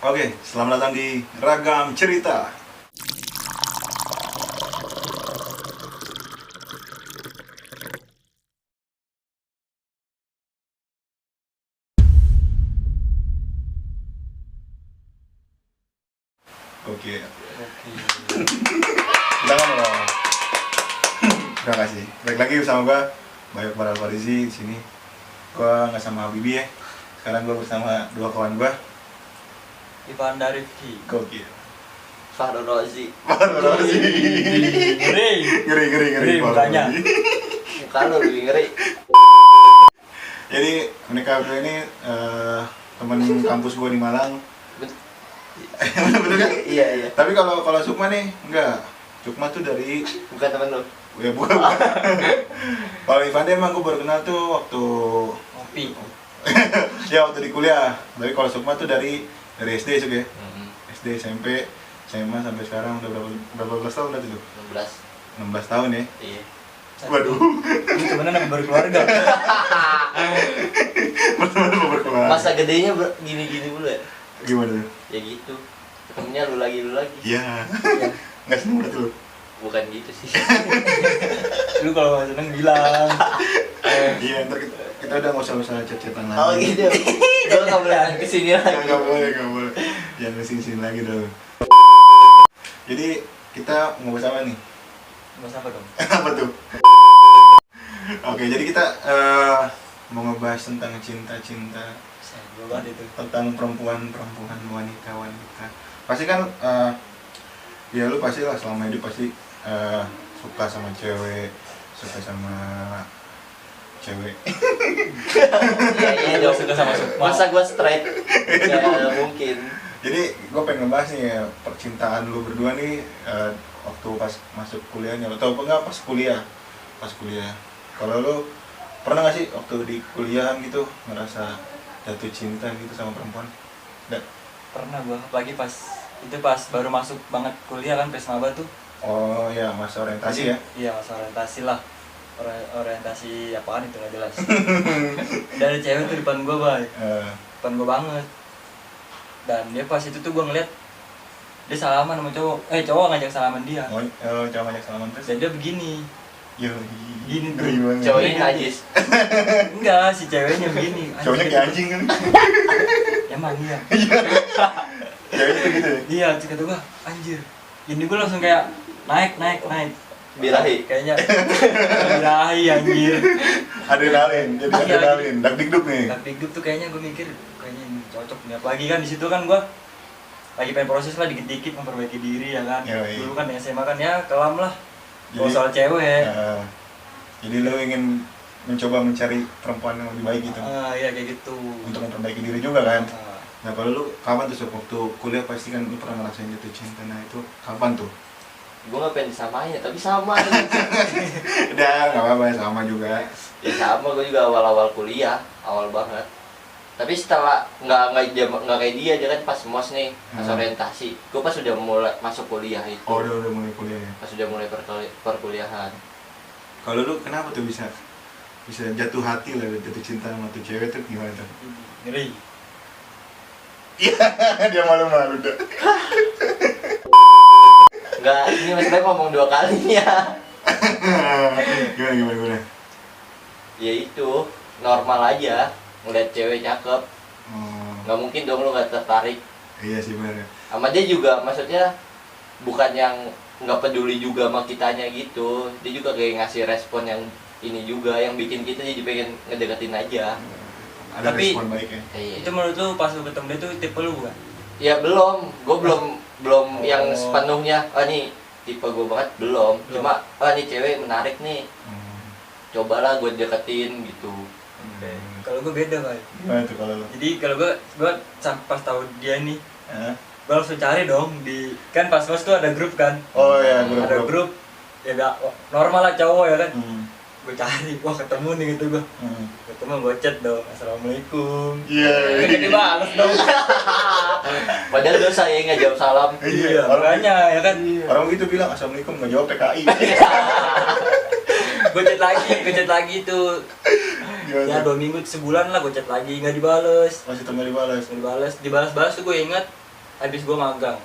Oke, selamat datang di Ragam Cerita. Oke, kita ngomong. Terima kasih. Baik lagi bersama gua, Bayu Faral Farizi di sini. Gua nggak sama Bibi ya. Sekarang gua bersama dua kawan gua. Ivan Darifki. Gokil. Fahru Rozi. Ngeri. Mukanya. Muka lu lebih ngeri. Jadi mereka berdua ini teman kampus gua di Malang. Bener kan? Iya. Tapi kalau Sukma nih enggak. Sukma tuh dari Bukan temen lu. ya bukan. Kalau Ivan dia emang gue baru kenal tuh waktu Ngopi. ya waktu di kuliah. Tapi kalau Sukma tuh dari SD sih ya. SD, SMP, SMA sampai sekarang udah berapa belas tahun udah tuh? 16. 16 tahun ya. Iya. Waduh. Ini temenan sama berkeluarga. Betul-betul mau berkeluarga. Masa gedenya gini-gini dulu ya? Gimana tuh? Ya gitu. Ketemunya lu lagi. Iya. Enggak seneng berarti lu. Bukan gitu sih. Lu kalau nggak seneng bilang. Iya, ntar kita udah nggak usah chat-chatan lagi. Oh gitu. Gua nggak boleh kesini lagi. Nggak boleh. Jangan kesini lagi dong. Jadi kita mau bahas apa nih? Bahas apa dong? Apa tuh? Oke, jadi kita mau ngebahas tentang cinta-cinta, Gue banget itu. tentang perempuan, wanita. Pasti kan, ya lu pasti lah selama hidup pasti suka sama cewek, suka sama cewek. Iya Gua dong. suka sama Sukma. Masa gua straight? Ya mungkin. Jadi gue pengen ngebahas nih ya, percintaan lu berdua nih waktu pas masuk kuliahnya, atau enggak pas kuliah? Kalau lu pernah nggak sih waktu di kuliahan gitu ngerasa jatuh cinta gitu sama perempuan? Nggak? Pernah gua, apalagi pas baru masuk banget kuliah kan, pes maba tuh. Oh ya, masa orientasi ya? Iya, masa orientasi lah. Orientasi apaan itu nggak jelas. Dari cewek tuh depan gua, Bay. Depan gua banget. Dan dia pas itu tuh gua ngeliat dia salaman sama cowok ngajak salaman dia. Coba ngajak salaman terus? Dan dia begini. Yo, Gini tuh. ngeri banget. Cowoknya najis. Enggak, si ceweknya begini. Cowoknya kayak anjing kan? Emang iya. Ceweknya tuh gitu ya? Iya, kata gua, anjir. Ini gua langsung kayak naik. Birahi. Kayaknya birahi anjir. Adrenalin, jadi Iya. adrenalin, dakdikduk nih. Tapi hidup tuh kayaknya gua mikir kayaknya ini cocok nih. Apalagi kan di situ kan gua lagi pengen proses lah dikit-dikit memperbaiki diri ya kan. Yoi. Dulu kan di SMA kan ya kelam lah. Kalau Jadi- soal cewek. Jadi lo ingin mencoba mencari perempuan yang lebih baik gitu Iya kayak gitu. untuk memperbaiki diri juga kan. Ah, Nah kalau lu kapan tuh Sob? Waktu kuliah pasti kan lu pernah ngerasain jatuh cinta. Nah itu kapan tuh? Gua nggak pengen disamain ya, tapi sama. Udah nggak apa-apa, sama juga. Ya sama, gua juga awal kuliah, awal banget. Tapi setelah nggak kayak dia kan pas mos nih, pas orientasi. Gua pas udah mulai masuk kuliah itu. Oh udah mulai kuliah ya. Pas udah mulai perkuliahan. Kalau lu kenapa tuh bisa jatuh hati lah, jatuh cinta sama tuh cewek tuh gimana tuh? ngeri. Iya dia malu-malu dah. Nggak, ini maksudnya ngomong 2 kalinya. Gimana? Ya itu normal aja, ngeliat cewek cakep. Oh, Nggak mungkin dong lu nggak tertarik. iya sih benar. Sama dia juga, maksudnya bukan yang nggak peduli juga sama kitanya gitu. Dia juga kayak ngasih respon yang ini juga, yang bikin kita jadi pengen ngedeketin aja. Ada Tapi- respon baik ya. Itu menurut lu pas lu ketemu dia tuh tipe lu bukan? Ya belum, gue belum yang sepenuhnya. Oh nih tipe gue banget belum. Cuma nih cewek menarik nih. Cobalah gue deketin gitu. Kalau gua beda, Bay. Gimana tuh kalau lu? Jadi kalau gua pas tahu dia nih, Hah? gua langsung cari dong di kan pas mos tuh ada grup kan. Oh ya, Ada grup. Ya udah normal lah cowok ya kan. Hmm. Gue cari, wah ketemu nih gitu gua. Ketemu gue chat dong, assalamualaikum. Iya. Jadi balas dong. Padahal dosa ya nggak jawab salam. Iya, orang makanya ya kan. orang gitu bilang assalamualaikum nggak jawab PKI. Gue chat lagi tuh. Ya Gimana? 2 minggu sebulan lah gue chat lagi nggak dibales. Masih tengah dibalas. Dibalas tuh gue ingat habis gue magang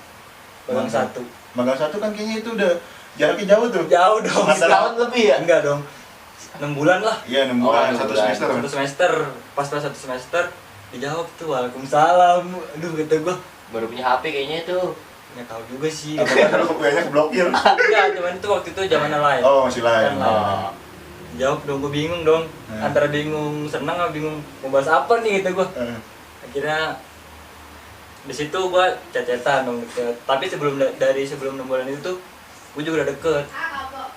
Magang. 1. Magang 1 kan kayaknya itu udah jaraknya jauh tuh. Jauh dong. Setahun lebih ya? Enggak dong, 6 bulan lah. Iya 6 Oh, bulan, 6 1 bulan. semester. 1 semester, pas 1 semester dijawab tuh waalaikumsalam. Aduh kata gue, Baru punya HP kayaknya tuh. nggak tahu juga sih. Apa kan lu kuliahnya keblokir? Enggak, cuman itu waktu itu zaman lain. Oh, masih lain. Kan lain. Jawab dong, gue bingung dong. Antara bingung senang atau bingung mau bahas apa nih gitu gue. Akhirnya di situ gue cecetan dong deket. Tapi dari sebelum 6 bulan itu tuh gue juga udah deket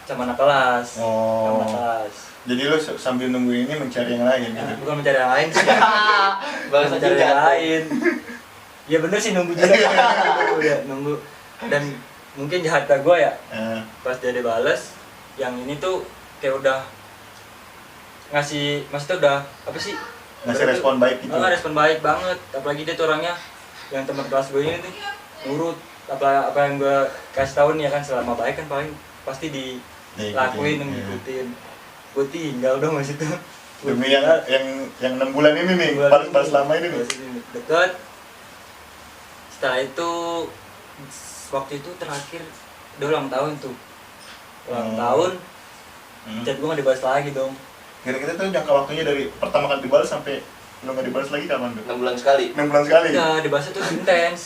sama anak kelas. Sama anak Oh. kelas. Jadi lu sambil nunggu ini mencari yang lain gitu. Bukan mencari yang lain sih. Bangsa mencari juga. yang lain. Ya bener sih nunggu juga. Udah nunggu. Dan mungkin jahatnya gue ya. Pas dia dibales, yang ini tuh kayak udah maksudnya udah apa sih? Ngasih respon baik gitu. Respon baik banget. Apalagi dia tuh orangnya yang teman kelas gue ini tuh nurut apa yang gue kasih tahu nih ya kan, selama baik kan paling pasti dilakuin, ngikutin. Gue tinggal dong mas itu. Demi yang 6 bulan ini nih, balas lama ini nih. Deket. Setelah itu waktu itu terakhir udah ulang tahun tuh. Ulang tahun. Chat gue nggak dibalas lagi dong. Kira-kira tuh jangka waktunya dari pertama kali dibalas sampai lu nggak dibalas lagi kapan tuh? 6 bulan sekali. 6 bulan sekali? Nah, dibalasnya tuh intens.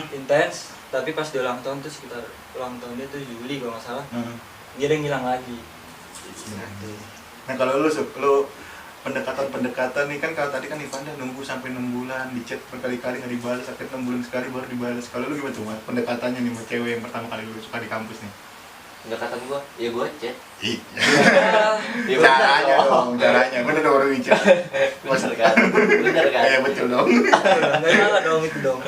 Intens, tapi pas dia ulang tahun tuh sekitar ulang tahun dia tuh Juli kalau nggak salah. Dia ada yang ngilang lagi. Nah kalau lu pendekatan nih kan, kalau tadi kan Ivanda nunggu sampai 6 bulan, di chat berkali-kali nggak dibalas, sampai 6 bulan sekali baru dibalas. Kalau lu gimana tuh Mas? Pendekatannya nih sama cewek yang pertama kali lu suka di kampus nih? Pendekatan gua, ya gua chat. Iya. Ya Caranya bener dong, caranya. Bener dong orang chat. Bener kan? Bener kan? Iya betul dong. Nggak salah dong itu dong.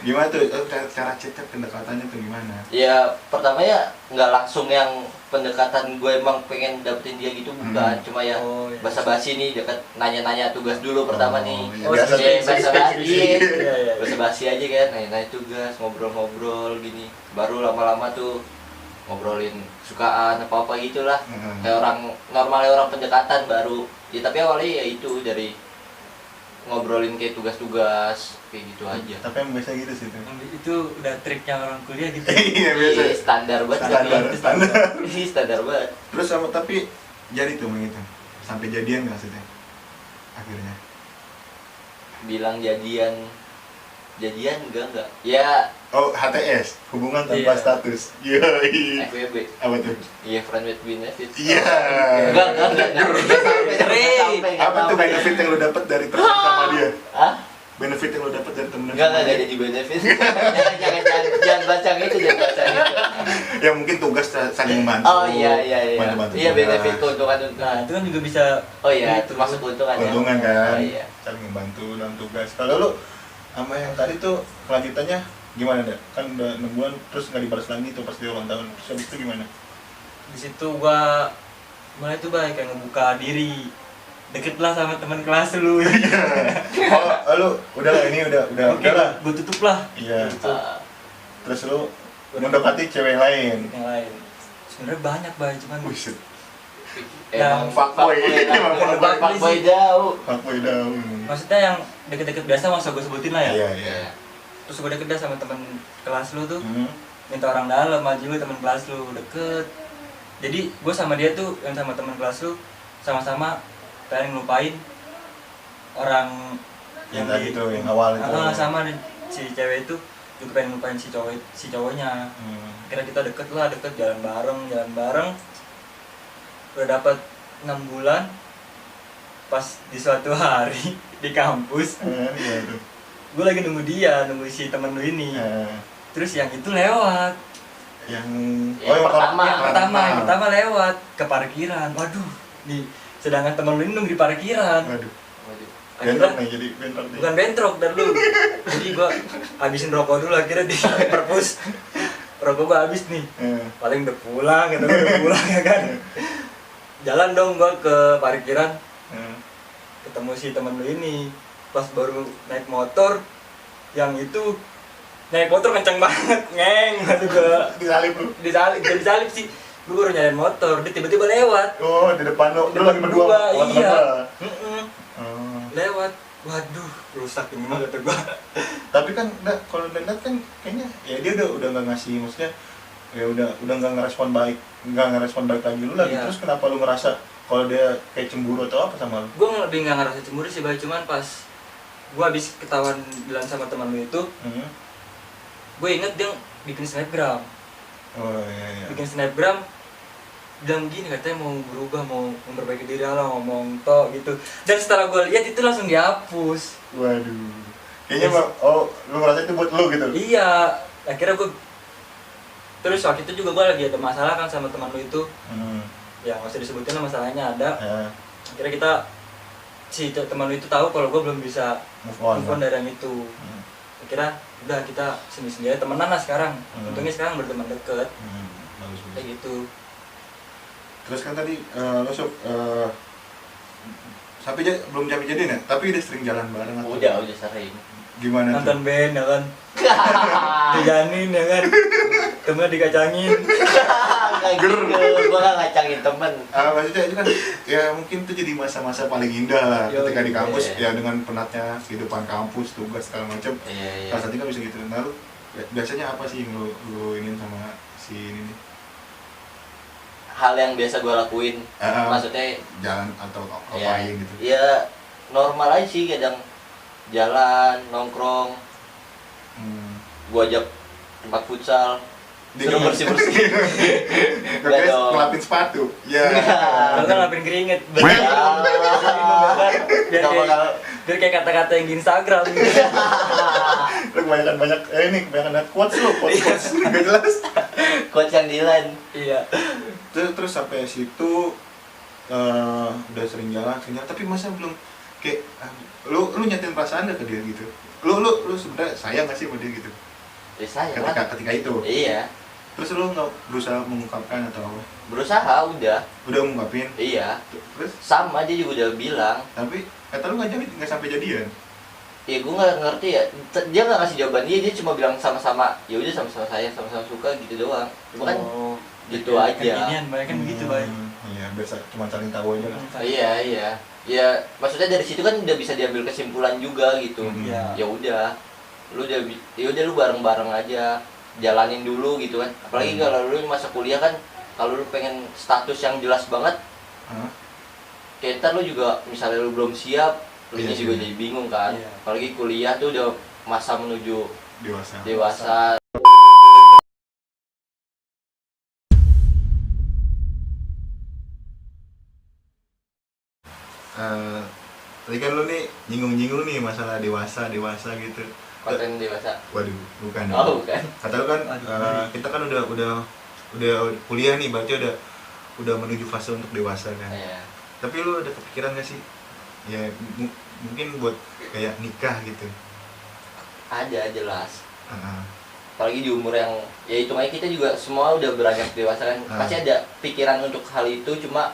Gimana tuh cara chatnya, pendekatannya tuh gimana? Ya pertama ya nggak langsung yang pendekatan gue emang pengen dapetin dia gitu, bukan. Cuma ya Oh, iya. basa-basi nih, dekat nanya-nanya tugas dulu pertama nih. iya, Oh, biasa iya, tuh. basa-basi. Iya, iya. Basa-basi aja kan, nanya-nanya tugas, ngobrol-ngobrol gini. Baru lama-lama tuh ngobrolin sukaan apa-apa gitulah. Kayak orang normalnya orang pendekatan baru. Ya tapi awalnya ya itu dari ngobrolin kayak tugas-tugas kayak gitu aja. Tapi yang biasa gitu sih tuh. Itu udah triknya orang kuliah gitu. Iya biasa. Iya, standar banget. Standar. Iya, standar banget. Terus sama tapi jadi tuh begitu. Sampai jadian nggak maksudnya? Akhirnya. Bilang jadian enggak. Ya Oh, HTS, hubungan tanpa Iya. status. Iya. FWB. Apa tuh? Iya, friend with benefits. Iya. Enggak sampai. Apa tuh benefit yang lo dapat dari temen sama dia? Hah? Benefit yang lo dapat dari temen Enggak sama dia? jadi benefit. Jangan baca itu. Ya mungkin tugas saling membantu. Oh iya. Bantu-bantu Iya, tugas. benefit keuntungan. Nah, itu kan juga bisa. Oh iya, itu termasuk keuntungan ya. Keuntungan kan, Oh iya. saling membantu dalam tugas. Kalau lo sama yang tadi tuh kelanjutannya gimana dah? Kan udah 6 bulan terus nggak dibalas lagi tuh pas dia ulang tahun. Terus habis itu gimana? Di situ gua mulai tuh baik kayak ngebuka diri. Deket lah sama teman kelas lu. Oh, lo udah lah ini udah Oke, lah. gua tutup lah. Iya. Tutup. Terus lo mendekati cewek lain. Yang lain. Sebenarnya banyak baik, cuman Buset. Emang fuckboy. Emang Fuckboy fuckboy sih. jauh. Fuckboy daun. maksudnya yang deket-deket biasa masa gue sebutin lah ya. Iya. Terus gue deket dah sama temen kelas lu tuh. Hmm. Minta orang dalam maju lu, temen kelas lu deket. Jadi gue sama dia tuh yang sama temen kelas lu sama-sama pengen ngelupain orang Yang tadi tuh, yang awal itu. sama si cewek itu juga pengen ngelupain si cowoknya. Kira kita deket jalan bareng. Udah dapat 6 bulan. Pas di suatu hari di kampus, Iya tuh. gue lagi nunggu si temen lu ini. Terus yang itu lewat. Yang Yang Pertama lewat ke parkiran. Waduh, sedangkan temen lu ini nunggu di parkiran. Waduh. Akhirnya Bentrok nih, jadi bentrok nih. bukan bentrok dan lu. Jadi gua habisin rokok dulu akhirnya di perpus. Rokok gua habis nih. Paling udah pulang ya kan. Jalan dong gua ke parkiran. Ketemu si temen lu ini. Pas baru naik motor, yang itu naik motor kenceng banget, ngeng. Aduh gua disalip sih. Gue baru nyalain motor, dia tiba-tiba lewat. Oh, di depan lu lagi berdua. Iya. Lewat. waduh rusak ini mah kata gua. Tapi kan kalau lihat kan kayaknya ya dia udah nggak ngasih, maksudnya ya udah nggak ngerespon baik lagi lu lagi. Iya. Terus kenapa lu ngerasa kalau dia kayak cemburu atau apa sama lu? Gua lebih nggak ngerasa cemburu sih, Bay, cuman pas gua habis ketahuan bilang sama teman lu itu, gue inget dia bikin snapgram. Oh iya. Bikin snapgram bilang gini, katanya mau berubah, mau memperbaiki diri lah, ngomong tok gitu. Dan setelah gue lihat itu langsung dihapus. Waduh. Kayaknya lu merasa itu buat lu gitu. Iya, akhirnya gue terus waktu itu juga gue lagi ada masalah kan sama teman lu itu. Ya nggak usah disebutin lah masalahnya ada. Akhirnya kita si teman lu itu tahu kalau gue belum bisa move on dari yang itu. Akhirnya udah kita sendiri temenan lah sekarang. Untungnya sekarang berteman deket. Bagus. Kayak gitu. Terus kan tadi lo sampai belum jadian ya, tapi udah sering jalan bareng atau? Udah sering. Gimana nonton tuh? band ya kan, dijanin ya kan, temennya dikacangin. Nggak gitu, gua nggak ngacangin temen. Maksudnya itu kan ya mungkin itu jadi masa-masa paling indah lah ketika di kampus, ya dengan penatnya kehidupan kampus, tugas segala macam. Iya. Saat kan bisa gitu. Nah, lu biasanya apa sih yang lu ini sama si ini nih? Hal yang biasa gue lakuin, maksudnya jalan atau ya, ngapain gitu? ya normal aja sih, kadang jalan, nongkrong, gue ajak tempat futsal, suruh bersih-bersih. Guys, ngelapin sepatu. Ya. Kalau kan ngelapin keringet, biar kayak kata-kata yang di Instagram. Lu kebanyakan net quotes lu, quotes nggak jelas. Quotes yang Dilan. Iya. Terus sampai situ udah sering jalan, tapi masa belum kayak lu nyatain perasaan gak ke dia gitu? Lu sebenarnya sayang gak sih sama dia gitu? Ya sayang lah. Ketika itu. Iya. Terus lu nggak berusaha mengungkapkan atau apa? Berusaha udah Mengungkapin? Iya. Terus? Sama dia juga udah bilang. Tapi kata lu nggak sampai jadian? Ya gue nggak ngerti ya. Dia nggak ngasih jawaban dia cuma bilang sama-sama. Ya udah sama-sama sayang, sama-sama suka gitu doang. Cuma kan gitu aja. Kekinian banyak kan begitu, Bay. Iya, biasa cuma saling tahu aja lah. Iya. Ya maksudnya dari situ kan udah bisa diambil kesimpulan juga gitu. Iya. Ya udah. Lu bareng-bareng aja. Jalanin dulu gitu kan. Apalagi kalau lu masa kuliah kan, kalau lu pengen status yang jelas banget, kayak ntar lu juga misalnya lu belum siap, lu juga jadi bingung kan. Iya. Apalagi kuliah tuh udah masa menuju dewasa. Tadi kan lu nih nyinggung nih masalah dewasa gitu. konten dewasa. Waduh, bukan. Oh, bukan. Kata lu kan kita kan udah kuliah nih, berarti udah menuju fase untuk dewasa kan. Iya. Tapi lu ada kepikiran gak sih? Ya mungkin buat kayak nikah gitu. Ada jelas. Apalagi di umur yang ya hitung aja kita juga semua udah beranjak dewasa kan. Pasti ada pikiran untuk hal itu, cuma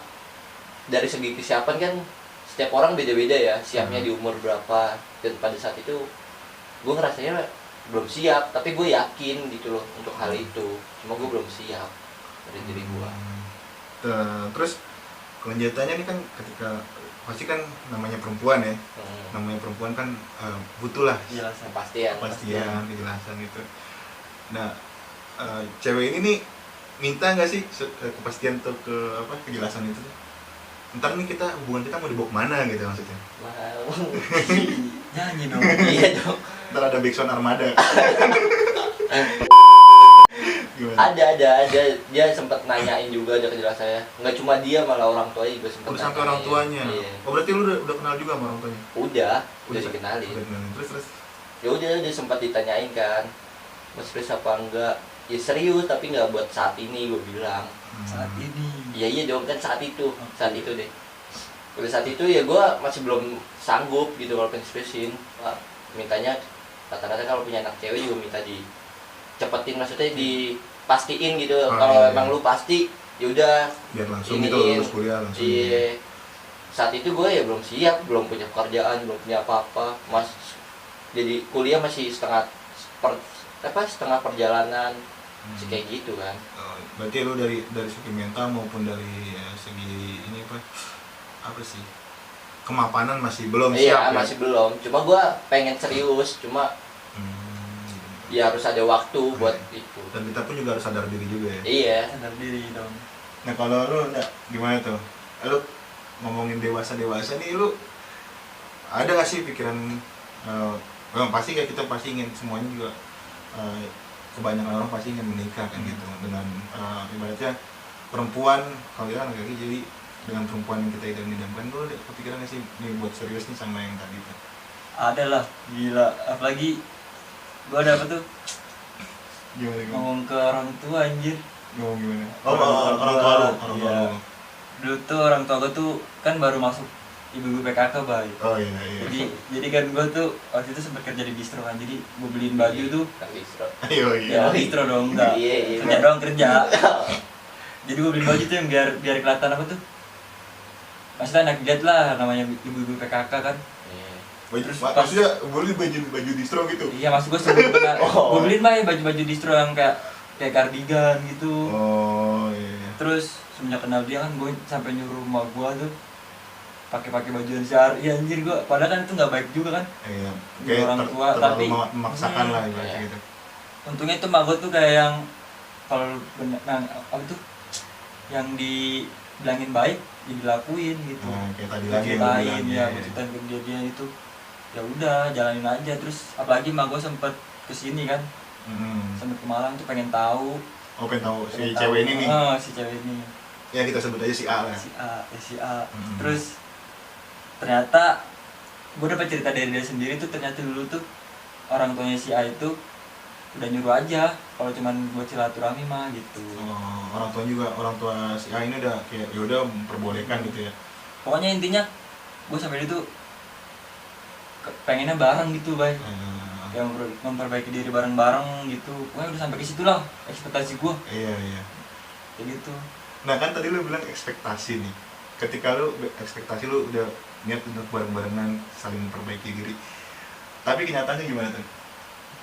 dari segi kesiapan kan setiap orang beda-beda ya, siapnya di umur berapa. Dan pada saat itu gue ngerasanya belum siap, tapi gue yakin gitu loh untuk hal itu, cuma gue belum siap dari diri gue. Terus kelanjutannya nih kan ketika pasti kan namanya perempuan ya, namanya perempuan kan butuh lah kepastian, kejelasan itu. Nah, cewek ini nih minta nggak sih kepastian atau kejelasan itu? Ntar nih hubungan kita mau dibawa kemana gitu maksudnya? Wow. Nyanyi dong. Iya dong. Ntar ada backsound armada. Ada dia sempat nanyain juga, ada kejelasannya. Nggak cuma dia, malah orang tuanya juga sempat. Udah sampai orang tuanya. Iya. Oh berarti lu udah kenal juga sama orang tuanya? Udah dikenalin. Terus. Ya udah dia sempat ditanyain kan, Mas Chris apa enggak? Ya serius, tapi nggak buat saat ini, gue bilang. Saat ini. Iya dong, kan saat itu deh. Udah saat itu ya gue masih belum sanggup gitu kalau pengen mintanya kata-kata kalau punya anak cewek juga minta dicepetin, maksudnya dipastiin gitu. Kalau emang lu pasti yaudah biar langsung gitu lulus kuliah langsung. Iya. Saat itu gue ya belum siap, belum punya pekerjaan, belum punya apa-apa. Jadi kuliah masih setengah perjalanan. Kayak gitu kan. Berarti lu dari segi mental maupun dari segi ini apa sih kemapanan masih belum iya siap ya? masih belum, cuma gue pengen serius, cuma ya harus ada waktu buat itu. Dan kita pun juga harus sadar diri juga ya. Iya. Sadar diri dong. Nah kalau lu gimana tuh? Lu ngomongin dewasa nih, lu ada gak sih pikiran pasti kayak kita pasti ingin semuanya juga kebanyakan orang pasti ingin menikah kan gitu dengan ibaratnya perempuan, kalau kita laki-laki jadi dengan perempuan yang kita idam-idamkan. Lu ada kepikiran gak sih nih buat serius nih sama yang tadi tuh? Ada lah, gila. Apalagi gua ada apa tuh? Gimana? Ngomong ke orang tua anjir. Ngomong gimana? Orang tua lu. Iya. Dulu tuh orang tua gua tuh kan baru masuk ibu-ibu PKK, Bay. Oh iya. Jadi kan gua tuh waktu itu sempat kerja di distro kan. Jadi gua beliin baju tuh. Ayo Ya distro dong, enggak. Iya. Kerja doang kerja. Jadi gua beliin baju tuh yang biar kelihatan apa tuh? Maksudnya anak jet lah, namanya ibu-ibu PKK kan. Maksudnya beli baju distro gitu? Iya, maksud gue sebelum gue beliin baju distro yang kayak kardigan gitu. Oh iya. Terus semenjak kenal dia kan gue sampai nyuruh emak gue tuh pakai bajuan syari, ya anjir gue. Padahal kan itu nggak baik juga kan. Iya. Kayak orang tua, tapi memaksakan lah gitu. Untungnya tuh emak gue tuh kayak yang kalau apa tuh yang dibilangin baik, dilakuin gitu. Nah, kayak tadi lagi lain ya, maksudnya dia itu ya udah jalanin aja. Terus apalagi emak gue sempet kesini kan, sempet ke Malang tuh pengen tahu. Oh, pengen tahu si cewek ini nih. Si cewek ini. Ya kita sebut aja si A lah. Si A. Terus ternyata gue dapat cerita dari dia sendiri tuh, ternyata dulu tuh orang tuanya si A itu udah nyuruh aja kalau cuman buat silaturahmi mah gitu. Oh, orang tua si A ini udah kayak ya udah memperbolehkan gitu ya. Pokoknya intinya gue sampai itu pengennya bareng gitu, Bay. Yang memperbaiki diri bareng-bareng gitu. Pokoknya udah sampai ke situ lah ekspektasi gue. Iya. Kayak gitu. Nah kan tadi lu bilang ekspektasi nih. Ketika lu ekspektasi lu udah niat untuk bareng-barengan saling memperbaiki diri. Tapi kenyataannya gimana tuh?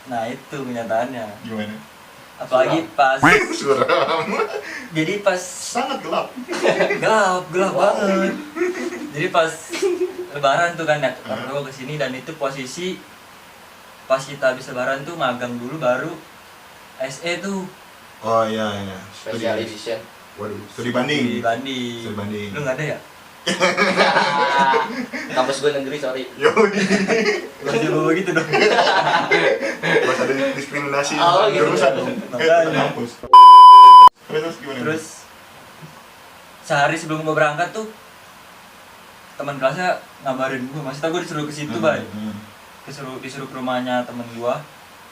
Nah itu kenyataannya. Gimana? Apalagi pas suram. Jadi pas Sangat gelap. gelap banget. Jadi pas lebaran tuh kan ya, gue kesini dan itu posisi pas kita habis lebaran tuh magang dulu baru SE tuh. Oh iya. Special edition. Waduh, studi banding. Lu nggak ada ya? Kampus gue negeri, sorry. Yoi. Gak bawa gitu dong. Pas ada diskriminasi gitu. jurusan dong. Makanya. Kampus. Terus gimana? Terus sehari sebelum gue berangkat tuh teman kelasnya ngabarin gue, maksudnya gue disuruh ke situ, Bay. Disuruh ke rumahnya temen gue.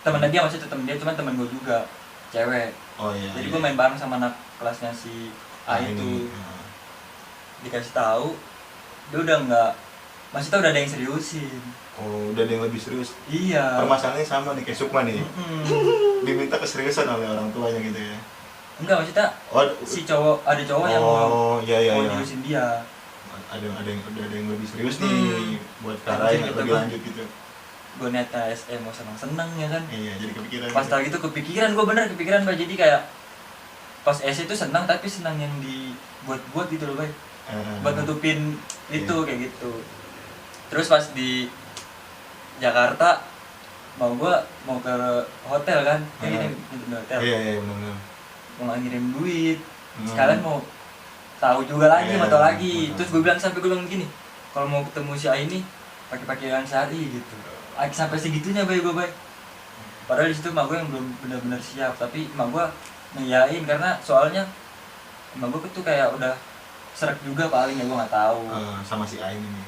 Temennya dia, maksudnya temen dia, cuman temen gue juga, cewek. Oh iya. Jadi gue main bareng sama anak kelasnya si A itu. Dikasih tahu, dia udah nggak, maksudnya udah ada yang seriusin. Oh, udah ada yang lebih serius. Iya. Permasalahannya sama nih kayak Sukma nih. Diminta keseriusan oleh orang tuanya gitu ya. Enggak, maksudnya si cowok, ada cowok yang mau seriusin dia. Ada yang lebih serius nih buat cara yang lebih lanjut gitu. Gue niatnya SM mau seneng-seneng ya kan. Iya, jadi kepikiran. Pas lagi itu kepikiran, gue bener kepikiran, Bay. Jadi kayak pas S itu senang, tapi senang yang dibuat-buat gitu loh, Bay. Buat nutupin itu kayak gitu. Terus pas di Jakarta mau ke hotel kan, kayak gini hotel. Iya benar. Mau ngirim duit, sekalian mau tahu juga lagi, mau tahu lagi. Terus gue bilang gini, kalau mau ketemu si A ini pakai pakaian syari gitu. Sampai segitunya, Bay. Padahal di situ emak gue yang belum benar-benar siap, tapi emak gue ngiyain karena soalnya emak gue tuh kayak udah serak juga paling ya, gue nggak tahu. Sama si A ini nih.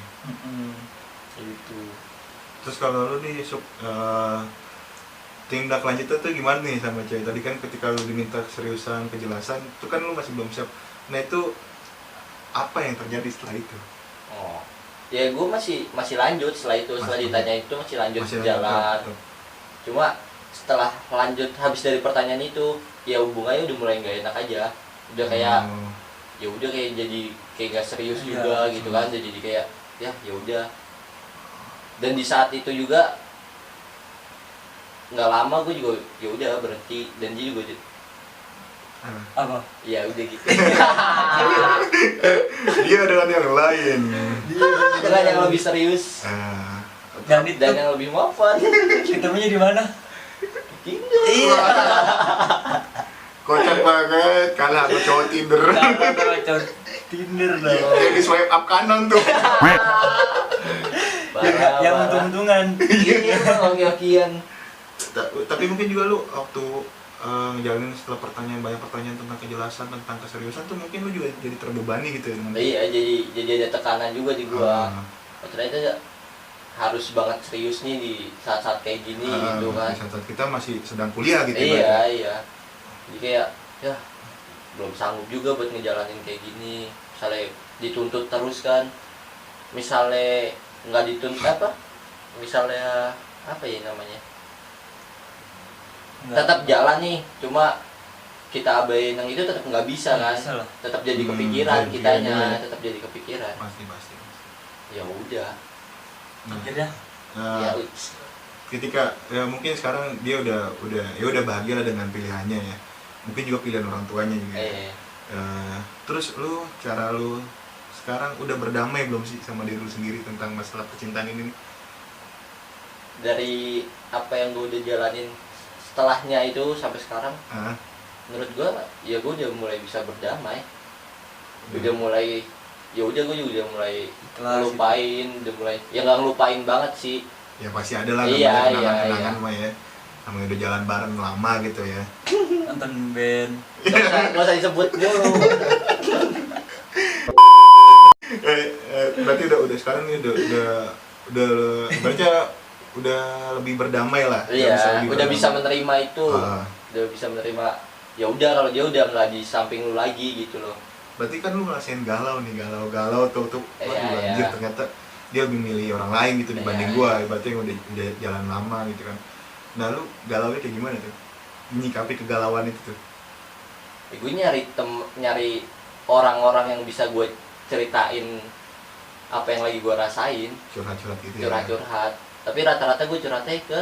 Kayak gitu. Terus kalau lu nih tindak lanjutnya tuh gimana nih sama cewek tadi kan, ketika lu diminta keseriusan, kejelasan, itu kan lu masih belum siap. Nah itu apa yang terjadi setelah itu? Oh, ya gue masih lanjut setelah itu, setelah ditanya itu masih lanjut jalan. Cuma setelah lanjut habis dari pertanyaan itu, ya hubungannya udah mulai nggak enak aja, udah kayak ya udah kayak jadi kayak gak serius juga gitu kan, jadi kayak ya udah. Dan di saat itu juga nggak lama gue juga ya udah berhenti, dan dia juga Apa? Ya udah gitu. Dia dengan yang lain. Dengan yang lebih serius Dan itu dan yang lebih mapan. ketemunya di mana? Tinder. Iya. Kocak banget, kalah sama cowok Tinder. Kalau cowok Tinder dong. Jadi swipe up kanan tuh. Yang untung-untungan. Iya, hoki-hokian. Tapi mungkin juga lu waktu ngejalanin setelah banyak pertanyaan tentang kejelasan, tentang keseriusan tuh mungkin lu juga jadi terbebani gitu ya. Iya, jadi ada tekanan juga di gua. Oh, ternyata harus banget serius nih di saat-saat kayak gini gitu kan. Di saat kita masih sedang kuliah gitu. Iya. Jadi kayak ya belum sanggup juga buat ngejalanin kayak gini. Misalnya dituntut terus kan. Misalnya nggak dituntut apa? Misalnya apa ya namanya? Tetap jalan nih, cuma kita abain yang itu tetap nggak bisa kan? Tetap jadi kepikiran kitanya, tetap jadi kepikiran. Pasti. Ya udah. Akhirnya Ya ketika ya mungkin sekarang dia udah bahagia lah dengan pilihannya ya. Mungkin juga pilihan orang tuanya juga. Terus cara lu sekarang udah berdamai belum sih sama diri lu sendiri tentang masalah percintaan ini? dari apa yang gue udah jalanin setelahnya itu sampai sekarang, menurut gue ya gue udah mulai bisa berdamai. Udah mulai ya udah gue juga udah mulai ngelupain, udah mulai ya nggak ngelupain banget sih. Ya pasti ada lah kenangan-kenangan mah ya. Namanya udah jalan bareng lama gitu ya. nonton band. Nggak usah disebut dulu. Berarti udah sekarang ini udah berarti udah lebih berdamai lah. Iya, udah bisa menerima itu. Udah bisa menerima. Ya udah kalau dia udah nggak di samping lu lagi gitu loh. Berarti kan lu ngerasain galau tuh. Waduh, anjir, ternyata dia lebih milih orang lain gitu dibanding gua. Berarti yang udah jalan lama gitu kan. Nah, lu galaunya kayak gimana tuh? Menyikapi kegalauan itu tuh. Ya, gue nyari orang-orang yang bisa gue ceritain apa yang lagi gue rasain. Curhat-curhat gitu ya. Curhat. Tapi rata-rata gue curhatnya ke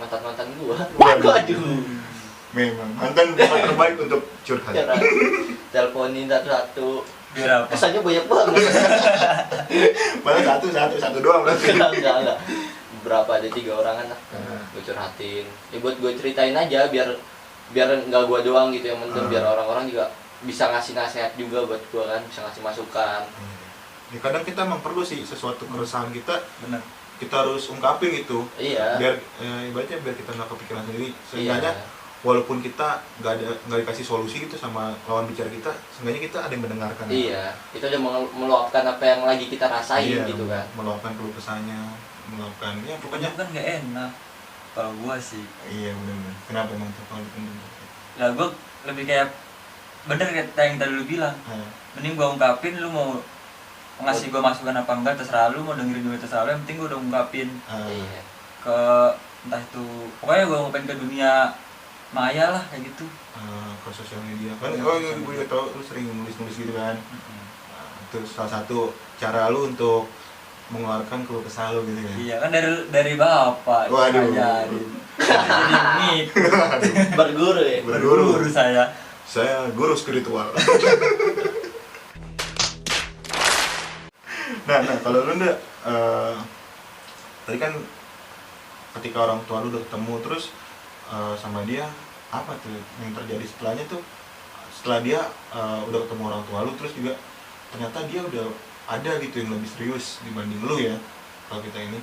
mantan gue. Waduh. Memang mantan terbaik untuk curhat. Teleponin satu-satu. Berapa? Kesannya banyak banget. Malah satu doang berarti. Enggak. Berapa ada 3 orangan lah. Gue curhatin. Ya buat gue ceritain aja biar nggak gue doang gitu yang penting biar orang-orang juga bisa ngasih nasihat juga buat gue kan, bisa ngasih masukan. Ya kadang kita memang perlu sih sesuatu keresahan kita. Benar. Kita harus ungkapin gitu. Iya. Biar ibaratnya biar kita nggak kepikiran sendiri. Seenggaknya walaupun kita nggak dikasih solusi gitu sama lawan bicara kita, seenggaknya kita ada yang mendengarkan. Iya. Itu udah meluapkan apa yang lagi kita rasain gitu kan. Meluapkan keluh kesahnya, meluapkan ya pokoknya kan nggak enak kalau gua sih. Iya benar. Kenapa emang tuh kalau Lah gua lebih kayak bener kayak yang tadi lu bilang. Mending gua ungkapin, lu mau ngasih gua masukan apa enggak terserah lu, mau dengerin juga terserah lu, yang penting gua udah ungkapin ke entah itu pokoknya gua ungkapin ke dunia maya lah kayak gitu. Ke sosial media kan. Gue juga tau lu sering nulis gitu kan. Itu salah satu cara lu untuk mengeluarkan keluh kesah lu gitu kan. Iya kan dari bapak. Waduh. Jadi ini berguru ya. Berguru saya guru spiritual. Nah kalau lu ndak tadi kan ketika orang tua lu udah ketemu terus sama dia, apa tuh yang terjadi setelahnya tuh? Setelah dia udah ketemu orang tua lu terus juga ternyata dia udah ada gitu yang lebih serius dibanding lu ya kalau kita ini.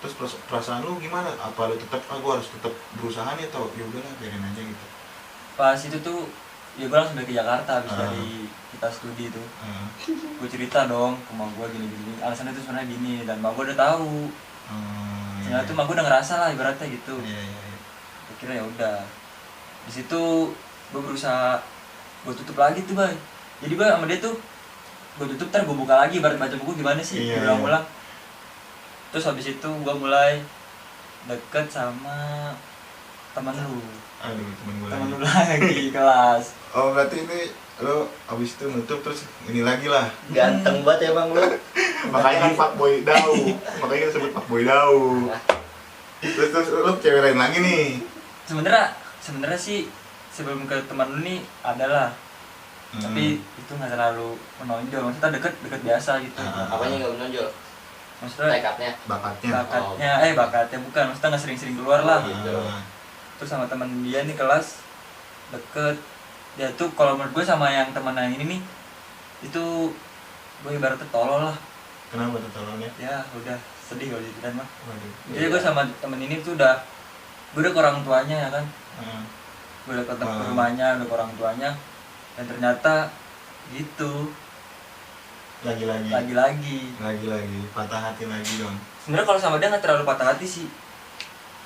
Terus perasaan lu gimana? Apa lu tetap gua harus tetap berusaha nih atau ya udahlah biarin aja gitu? Pas itu tuh ya gue langsung ke Jakarta habis dari kita studi tuh. Gue cerita dong ke mak gue gini-gini, alasannya tuh sebenarnya gini, dan mak gue udah tahu. Ternyata tuh mak gue udah ngerasa lah ibaratnya gitu. Gue kira ya udah. Di situ gue berusaha gue tutup lagi tuh, Bay. Jadi gue sama dia tuh gue tutup, ntar gue buka lagi ibarat baca buku gimana sih, ulang-ulang. Terus habis itu gue mulai deket sama teman lu. Aduh, temen lu lagi kelas. Oh berarti ini lo abis itu nutup terus ini lagi lah. Ganteng banget emang lu. Makanya kan fuckboy dau. Makanya disebut fuckboy dau. Terus lo cewek lain lagi nih. Sebenarnya sih sebelum ke teman lu nih adalah, tapi itu nggak terlalu menonjol, maksudnya deket biasa gitu. Apanya nggak menonjol? Maksudnya bakatnya bakatnya bukan, maksudnya nggak sering-sering keluar lah gitu. Terus sama teman dia nih kelas deket, dia tuh kalau menurut gue sama yang teman yang ini nih, itu gue ibaratnya tolol lah. Kenapa tuh tololnya? Ya udah sedih kalau gitu kan mah. Iya. Jadi gue sama temen ini tuh gue udah ke orang tuanya ya kan, gue udah ke rumahnya, udah ke orang tuanya, dan ternyata gitu lagi patah hati lagi dong. Sebenarnya kalau sama dia nggak terlalu patah hati sih,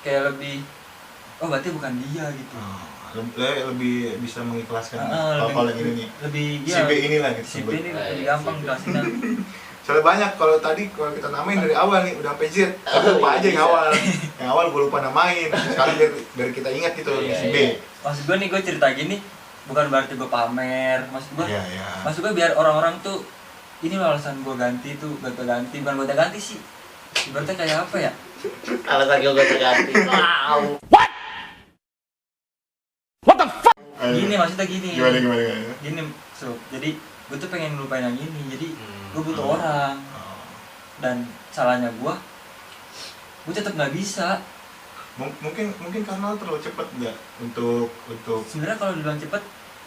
kayak lebih berarti bukan dia gitu. Lebih bisa mengikhlaskan kalau yang ini nih, lebih si B inilah gitu. Si B ini lebih gampang jelasinnya. Soalnya banyak, kalau kita namain dari awal nih udah sampai Z, tapi lupa aja yang awal gue lupa namain. Sekarang biar kita ingat gitu si B. Maksud gue nih, gue cerita gini bukan berarti gue pamer, maksud gue biar orang-orang tuh ini loh alasan gue ganti tuh, ganti bukan gue ganti sih, ibaratnya kayak apa ya, Alasan gue ganti. Wow. Gini maksudnya gini. Gimana? Jadi gue tuh pengen lupain yang ini, jadi gue butuh orang. Dan salahnya gue tetap nggak bisa. Mungkin karena lo terlalu cepet nggak untuk Sebenarnya kalau dibilang cepet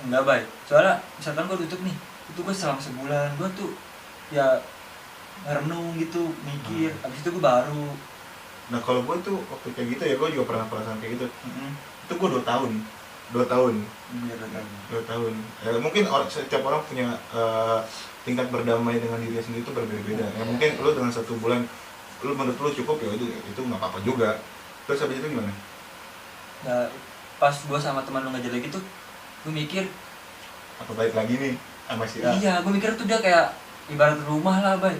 nggak baik, soalnya misalkan gue tutup nih, itu gue selang sebulan gue tuh ya renung gitu, mikir, abis itu gue baru. Nah kalau gue tuh waktu kayak gitu ya, gue juga pernah perasaan kayak gitu. Itu gue 2 tahun. 2 tahun. Ya, mungkin setiap orang punya tingkat berdamai dengan diri sendiri itu berbeda-beda. Ya mungkin lu dengan 1 bulan, menurut lu cukup, ya itu nggak apa-apa juga. Terus habis itu gimana? Nah, pas gue sama teman lu ngejelek gitu, gue mikir apa baik lagi nih sama si A? Iya, gue mikir tuh dia kayak ibarat rumah lah, Bay.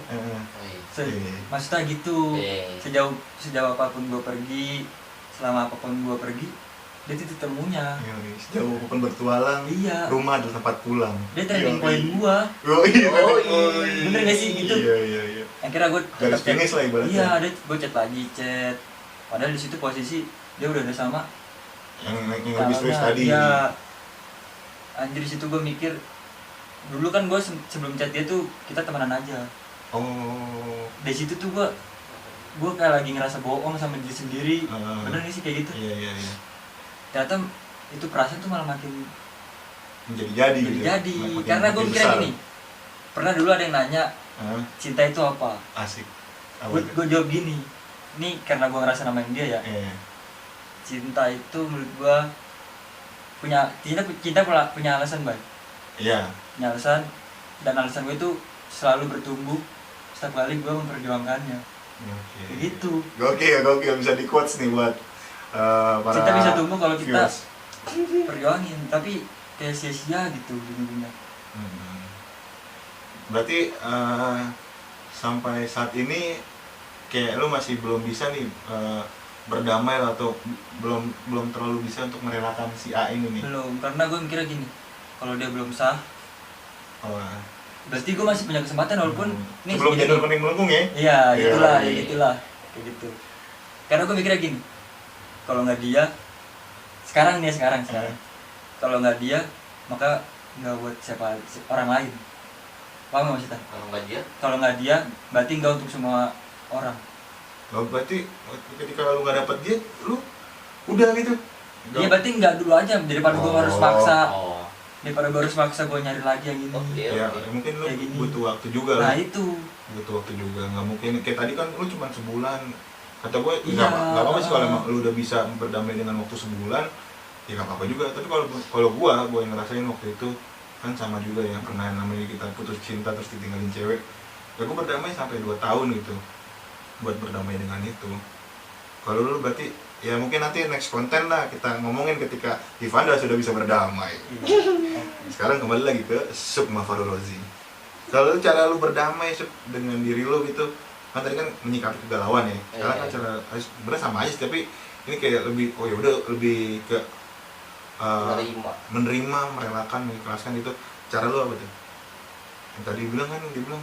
Maksudnya gitu. Sejauh apapun gue pergi, selama apapun gue pergi, dia titik temunya. Sejauh apapun bertualang, rumah adalah tempat pulang. Dia turning point gue. Bener gak sih gitu? Iya. Akhirnya gue garis finish lah ibaratnya. Iya, gue chat. Padahal di situ posisi dia udah ada sama yang lebih serius tadi. Iya. Anjir, di situ gue mikir, dulu kan gue sebelum chat dia tuh kita temenan aja. Di situ tuh gue kayak lagi ngerasa bohong sama diri sendiri. Bener gak sih kayak gitu? Iya. Ternyata itu perasaan tuh malah makin menjadi karena gue mikirnya gini, pernah dulu ada yang nanya cinta itu apa? Asik. Gue jawab gini, ini karena gue ngerasa namain dia ya. Cinta itu menurut gue cinta punya alasan, Bay. Iya. Punya alasan, dan alasan gue itu selalu bertumbuh setiap kali gue memperjuangkannya. Begitu. Gokil bisa di quotes nih buat para cinta bisa tumbuh kalau kita viewers. perjuangin, tapi kayak sia-sia gitu ujung-ujungnya. Berarti sampai saat ini kayak lu masih belum bisa nih berdamai atau belum terlalu bisa untuk merelakan si A ini nih? Belum, karena gue mikirnya gini, kalau dia belum sah, berarti gue masih punya kesempatan walaupun sebelum janur kuning melengkung ya? Iya, gitulah, kayak gitu. Karena gue mikirnya gini, kalau nggak dia, sekarang kalau nggak dia, maka nggak buat siapa orang lain. Paham nggak maksudnya? Kalau nggak dia, berarti nggak untuk semua orang. Berarti ketika lu nggak dapet dia, lu udah gitu? Iya, berarti nggak dulu aja, daripada gue harus maksa. Daripada gue harus maksa gue nyari lagi yang ini. Ya mungkin lu butuh waktu juga lah. Nah itu butuh waktu juga, nggak mungkin kayak tadi kan lu cuma sebulan. Kata gue nggak apa-apa sih kalau emang lu udah bisa berdamai dengan waktu sebulan, ya nggak apa-apa juga. Tapi kalau gue yang ngerasain waktu itu kan sama juga yang pernah namanya kita putus cinta terus ditinggalin cewek. Ya gue berdamai sampai 2 tahun gitu buat berdamai dengan itu. Kalau lu berarti ya mungkin nanti next konten lah kita ngomongin ketika Ivanda sudah bisa berdamai. Sekarang kembali lagi ke Sukma Farulozi. Kalau cara lu berdamai dengan diri lu gitu, kan tadi kan menyikapi kegalauan ya. Sekarang kan cara sebenarnya sama aja, tapi ini kayak lebih lebih ke menerima, merelakan, mengikhlaskan itu. Cara lu apa tuh? Yang tadi dia bilang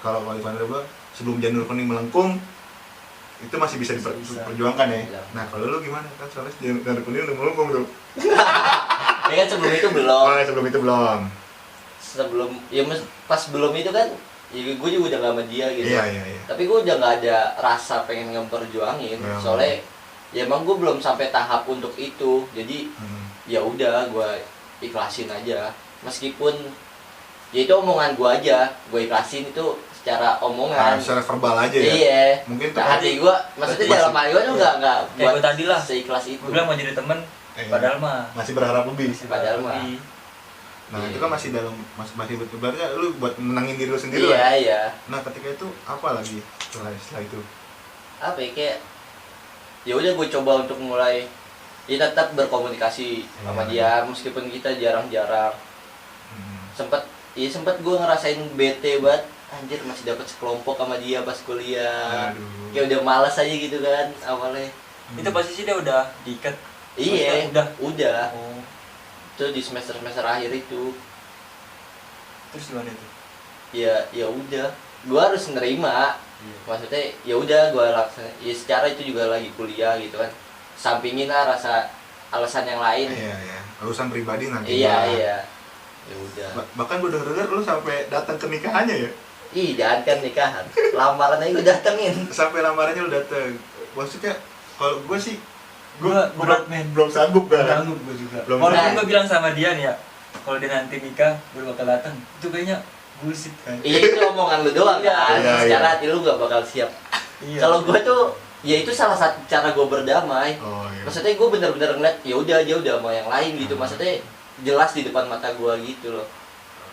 kalau Ivanda sebelum janur kuning melengkung itu masih bisa diperjuangkan ya. Nah kalau lu gimana kan soalnya janur kuning udah melengkung tuh. Ya kan sebelum itu belum. Oh, sebelum itu belum. Sebelum ya pas belum itu kan ya gue juga udah gak sama dia gitu. Iya. Tapi gue udah gak ada rasa pengen ngeperjuangin. Ya. Soalnya ya emang gue belum sampai tahap untuk itu. Jadi ya udah gue ikhlasin aja. Meskipun ya itu omongan gue aja, gue ikhlasin itu secara omongan. Secara verbal aja ya. Iya. Mungkin hati gue, maksudnya dalam hati gue tuh nggak kayak buat gue tadi lah. seikhlas itu. Gue bilang mau jadi temen, Iya. padahal mah masih berharap lebih. Padahal mah. Nah, Iya. itu kan masih dalam masih berarti lu buat menangin diri lu sendiri Iya lah. iya. Nah, ketika itu apa lagi setelah itu? Apa ya, kayak ya udah gue coba untuk mulai ya tetap berkomunikasi sama dia meskipun kita jarang-jarang. Sempet gue ngerasain bete banget, anjir masih dapat sekelompok sama dia pas kuliah. Aduh. Kayak udah malas aja gitu kan awalnya. itu posisi dia udah diikat. Iya, udah. Oh, Itu di semester akhir itu. terus gimana itu? Ya udah, gue harus nerima. Maksudnya ya udah gue langsung ya secara itu juga lagi kuliah gitu kan, sampingin lah rasa alasan yang lain. Iya. Urusan pribadi nanti. Iya ya udah. Bahkan gue denger lu sampai datang ke nikahannya ya. Ih jangan kan nikahan, lamaran aja gue datengin. Sampai lamarannya lu datang. Maksudnya kalau gue sih Gua berat, men. belum sanggup kan. Sanggup gue juga. Belum Walaupun sanggup. gue bilang sama dia nih ya, kalau dia nanti nikah, gue bakal datang. Itu kayaknya bullshit kan. Iya itu omongan lu doang kan, Iya, secara iya. hati lu gak bakal siap. Iya. Kalau gue tuh ya itu salah satu cara gue berdamai. Oh iya. Maksudnya gue bener-bener ngeliat ya udah dia udah mau yang lain gitu. Maksudnya jelas di depan mata gue gitu loh.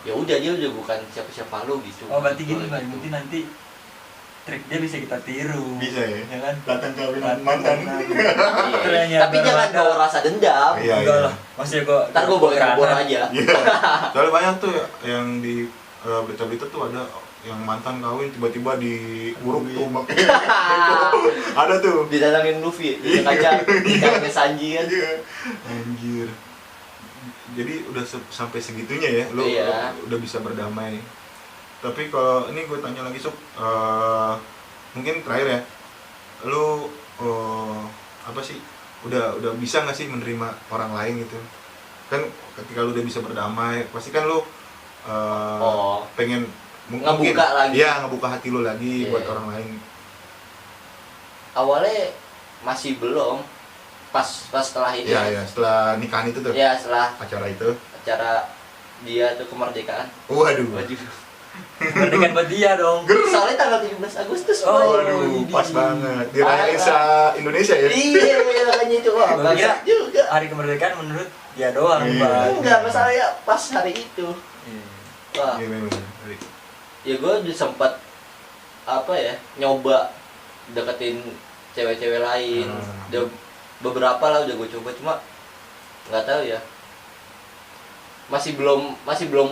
Ya udah dia udah bukan siapa-siapa lu gitu. Oh, berarti gini, Gitu. Bang. Berarti nanti trik dia bisa kita tiru. Bisa ya? Ya kan? Datang ke Datang mantan. Iya. Trennya Tapi jangan berbeda. bawa rasa dendam. Iya. Enggak lah. Maksudnya gue Ntar gue bawa kabur aja. Iya. Soalnya banyak tuh yang di berita-berita tuh ada yang mantan kawin tiba-tiba diuruk tuh makanya. Ada tuh. Didatangin Luffy di kaca ikannya Sanji kan. Iya. Anjir. Jadi udah sampai segitunya ya, lu Iya. udah bisa berdamai. Tapi kalau ini gue tanya lagi Sob, mungkin terakhir ya, lu apa sih, udah bisa nggak sih menerima orang lain gitu? Kan ketika lu udah bisa berdamai, pasti kan lu pengen Ngebuka lagi. Iya, ngebuka hati lu lagi Iya. buat orang lain. Awalnya masih belum, pas setelah ini. Iya, setelah nikahan itu tuh, Ya setelah acara itu. acara dia tuh kemerdekaan. Waduh. Waduh. Kemerdekaan buat dia dong. Soalnya tanggal 17 Agustus. Oh, Boy. Waduh, ini. pas banget. Dirayain se-Indonesia ya? Iya, makanya itu wah, Gua kira bagus juga. hari kemerdekaan menurut dia doang, Iya. Bang. Enggak, masalahnya pas hari itu. Iya. Wah, Iya, bener. ya gue udah sempat apa ya, nyoba deketin cewek-cewek lain. Udah beberapa lah udah gue coba, cuma nggak tahu ya. Masih belum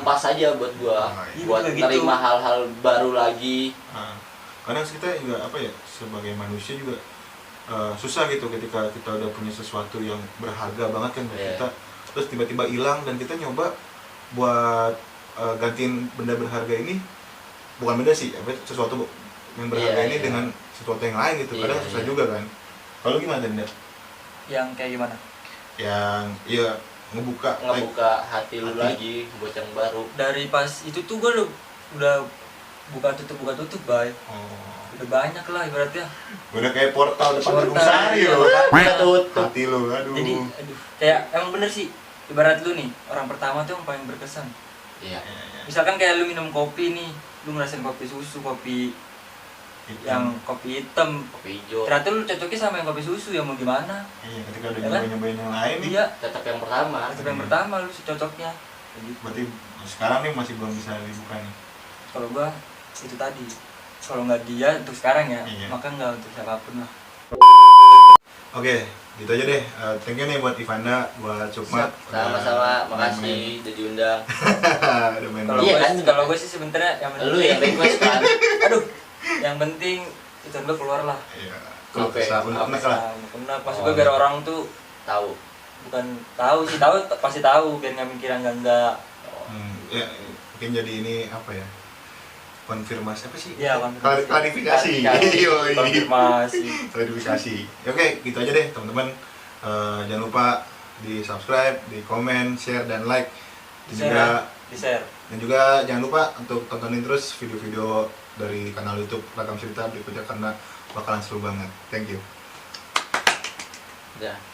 pas aja buat gua Iya, buat juga gitu. nerima hal-hal baru lagi. Nah, kadang kita juga apa ya, sebagai manusia juga susah gitu ketika kita udah punya sesuatu yang berharga banget kan buat Iya. kita, terus tiba-tiba hilang dan kita nyoba buat gantiin benda berharga ini, bukan benda sih, apa sesuatu yang berharga Iya, ini iya. dengan sesuatu yang lain gitu. Kadang Iya, susah iya. juga kan. Kalau gimana Denda? Yang kayak gimana? Yang iya ngebuka Hati lu Hati. lagi buat yang baru. Dari pas itu tuh gue udah buka tutup, Bay. Oh, Udah banyak lah ibaratnya. udah kayak portal depan Portal, gedung sari iya, loh. Udah tutup. Hati lu, aduh. Jadi, aduh, kayak emang bener sih. Ibarat lu nih, orang pertama tuh yang paling berkesan. Iya. Misalkan kayak lu minum kopi nih, lu ngerasain kopi susu, kopi yang kopi hitam. Kopi hijau. Ternyata lu cocoknya sama yang kopi susu, ya mau gimana? Iya, ketika udah Ya kan? nyobain yang lain nih, Iya, Tetap yang pertama. itu yang pertama lu cocoknya. Kayak gitu. berarti sekarang nih masih belum bisa dibuka nih. Kalau gua itu tadi, kalau nggak dia untuk sekarang ya, Iya. maka nggak untuk siapapun lah. Oke, gitu aja deh. Thank you nih buat Ivanda, buat Cukmat. Sama-sama, makasih udah diundang. Udah main. Kalau Iya gua, kan, kalau gua sih sebenarnya yang Lu yang request kan. aduh, yang penting itu gua keluar lah. Iya. Oke, Kesah unek lah. Benar, maksud Oh, gua biar iya. orang tuh Tahu. bukan tahu sih, tahu pasti tahu, biar nggak mikir enggak. Ya, mungkin jadi ini apa ya? Konfirmasi apa sih? Ya, Klarifikasi. Konfirmasi. Klarifikasi. Oke, gitu aja deh teman-teman. Jangan lupa di subscribe, di komen, share dan like. Dan Di-share juga ya, di-share. dan juga jangan lupa untuk tontonin terus video-video dari kanal YouTube Ragam Cerita berikutnya karena bakalan seru banget. Thank you. Udah.